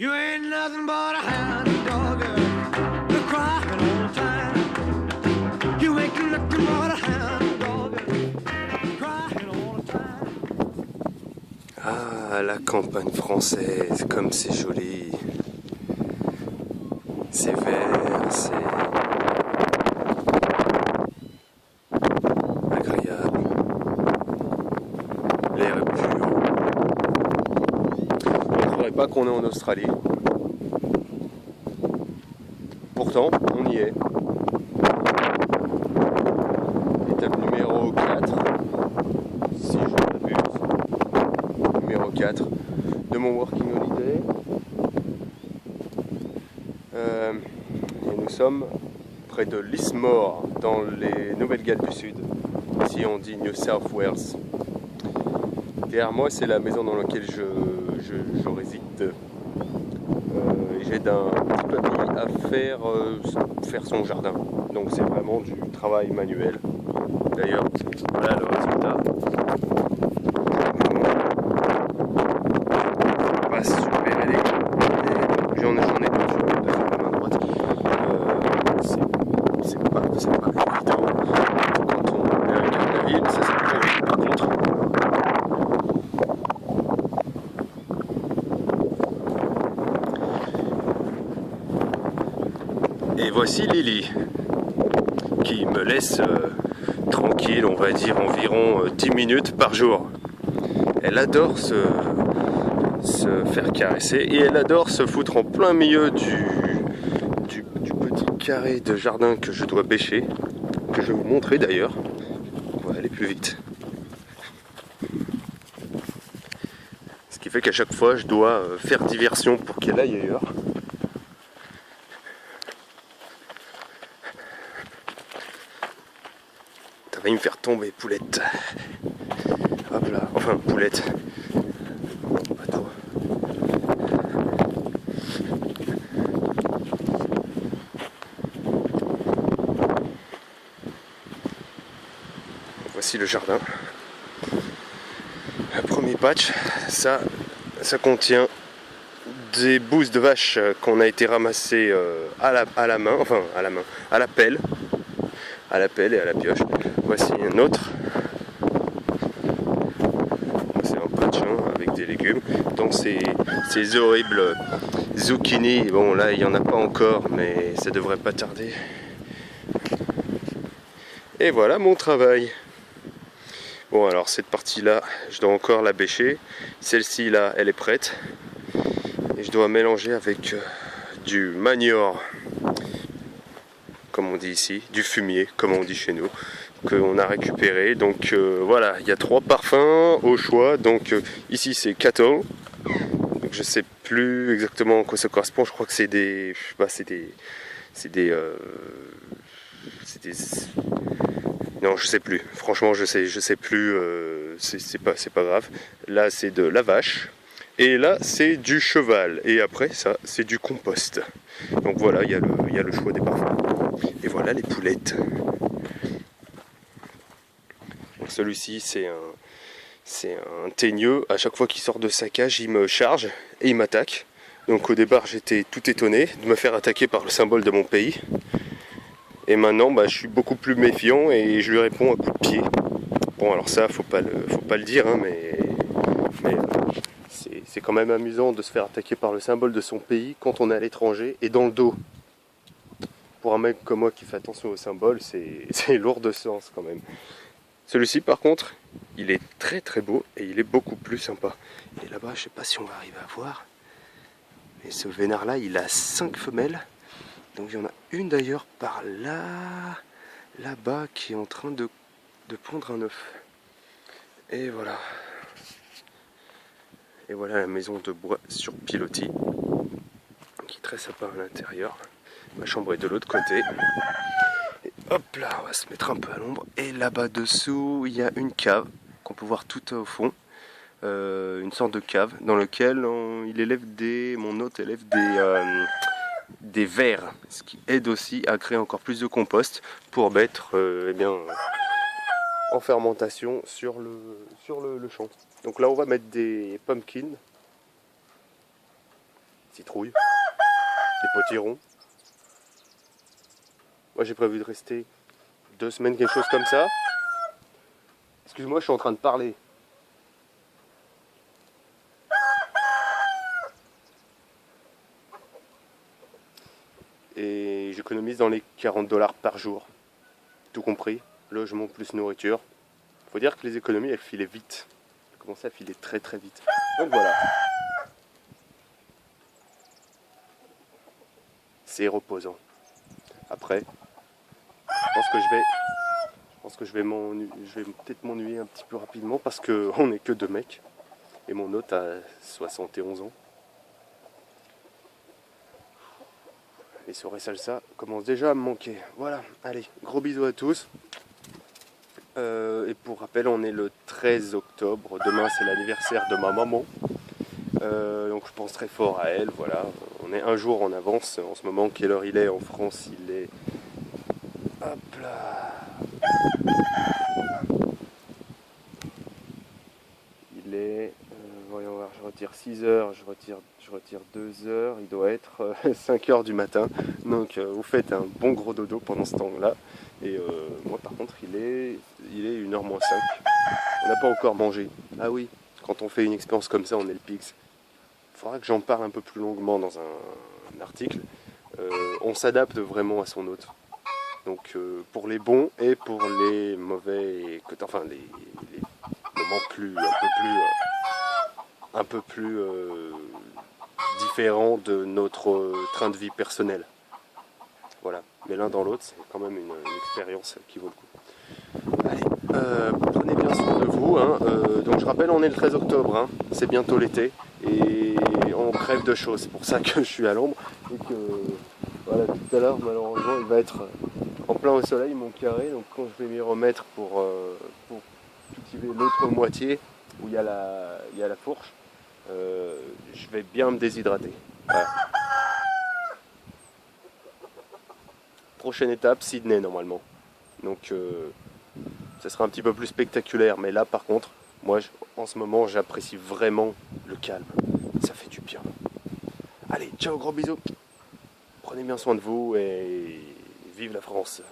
You ain't nothing but a hound dog, you're crying all the time. You ain't nothing but a hound dog, crying all the time. Ah, la campagne française, comme c'est joli. C'est vert, c'est agréable. L'air est pur. On ne croirait pas qu'on est en Australie. Pourtant, on y est. Étape numéro 4, si je ne m'abuse. Numéro 4 de mon Working Holiday. Et nous sommes près de Lismore, dans les Nouvelles-Galles du Sud. Ici on dit New South Wales. Derrière moi c'est la maison dans laquelle je réside. Et j'aide un petit papy à faire son jardin. Donc c'est vraiment du travail manuel. D'ailleurs, voilà le résultat. Pas super élégant. J'en ai d'autres sur la main droite. C'est pas évident. Quand on est avec la ville, ça c'est plus joli par contre. Et voici Lily, qui me laisse tranquille, on va dire environ 10 minutes par jour. Elle adore se faire caresser et elle adore se foutre en plein milieu du petit carré de jardin que je dois bêcher, que je vais vous montrer d'ailleurs. On va aller plus vite. Ce qui fait qu'à chaque fois je dois faire diversion pour qu'elle aille ailleurs. Ça va me faire tomber, poulette. Hop là, enfin poulette. Pas trop. Voici le jardin. Le premier patch, ça contient des bouses de vache qu'on a été ramassées à la main, à la pelle et à la pioche. Voici un autre. C'est un patch avec des légumes. Donc ces horribles zucchini, bon là il n'y en a pas encore, mais ça devrait pas tarder. Et voilà mon travail. Bon alors cette partie là, je dois encore la bêcher. Celle-ci là, elle est prête. Et je dois mélanger avec du manure, comme on dit ici, du fumier, comme on dit chez nous, qu'on a récupéré. Donc voilà, il y a 3 parfums au choix. Donc ici c'est cattle. Donc je sais plus exactement à quoi ça correspond. Je crois que c'est des, non, je sais plus. Franchement, je sais plus. C'est pas grave. Là, c'est de la vache. Et là, c'est du cheval. Et après, ça, c'est du compost. Donc voilà, il y a le choix des parfums. Et voilà les poulettes. Celui-ci, c'est un teigneux. À chaque fois qu'il sort de sa cage, il me charge et il m'attaque. Donc au départ, j'étais tout étonné de me faire attaquer par le symbole de mon pays. Et maintenant, je suis beaucoup plus méfiant et je lui réponds à coups de pied. Bon, alors ça, faut pas le dire, hein, mais c'est quand même amusant de se faire attaquer par le symbole de son pays quand on est à l'étranger et dans le dos. Pour un mec comme moi qui fait attention au symbole, c'est lourd de sens quand même. Celui-ci, par contre, il est très très beau et il est beaucoup plus sympa. Et là-bas, je sais pas si on va arriver à voir, mais ce vénard-là, il a 5 femelles. Donc il y en a une d'ailleurs par là, là-bas, qui est en train de pondre un œuf. Et voilà. Et voilà la maison de bois sur pilotis, qui est très sympa à l'intérieur. Ma chambre est de l'autre côté. Et hop là, on va se mettre un peu à l'ombre. Et là-bas dessous, il y a une cave qu'on peut voir tout au fond. Une sorte de cave dans laquelle mon hôte élève des vers, ce qui aide aussi à créer encore plus de compost pour mettre en fermentation sur le champ. Donc là on va mettre des pumpkins. citrouilles, des potirons. Moi j'ai prévu de rester 2 semaines, quelque chose comme ça. Excuse-moi, je suis en train de parler. Et j'économise dans les 40 $ par jour. Tout compris, logement plus nourriture. Faut dire que les économies, elles filaient vite. Elles commençaient à filer très très vite. Donc voilà. C'est reposant. Après, je pense que je vais peut-être m'ennuyer un petit peu rapidement parce qu'on n'est que 2 mecs. Et mon hôte a 71 ans. Les soirées salsa commencent déjà à me manquer. Voilà, allez, gros bisous à tous. Et pour rappel, on est le 13 octobre. Demain, c'est l'anniversaire de ma maman. Donc je pense très fort à elle. Voilà, on est un jour en avance. En ce moment, quelle heure il est en France? Il est... Hop là. Il est... voyons voir, je retire 6 heures, je retire 2 heures. Il doit être 5 heures du matin. Donc vous faites un bon gros dodo pendant ce temps-là. Et moi par contre il est 1h moins 5. On n'a pas encore mangé. Ah oui, quand on fait une expérience comme ça, on est le pix. Il faudra que j'en parle un peu plus longuement dans un article. On s'adapte vraiment à son hôte. Donc pour les bons et pour les mauvais, enfin les moments un peu plus différents de notre train de vie personnel. Voilà, mais l'un dans l'autre, c'est quand même une expérience qui vaut le coup. Allez, prenez bien soin de vous. Hein. Donc je rappelle, on est le 13 octobre, hein. C'est bientôt l'été et on crève de chaud. C'est pour ça que je suis à l'ombre. Et que voilà, tout à l'heure, malheureusement, il va être en plein au soleil, mon carré. Donc quand je vais m'y remettre pour cultiver l'autre moitié, où il y a la fourche, je vais bien me déshydrater. Voilà. Prochaine étape, Sydney normalement. Donc ça sera un petit peu plus spectaculaire. Mais là par contre, moi en ce moment j'apprécie vraiment le calme. Ça fait du bien. Allez, ciao, gros bisous. Prenez bien soin de vous et vive la France.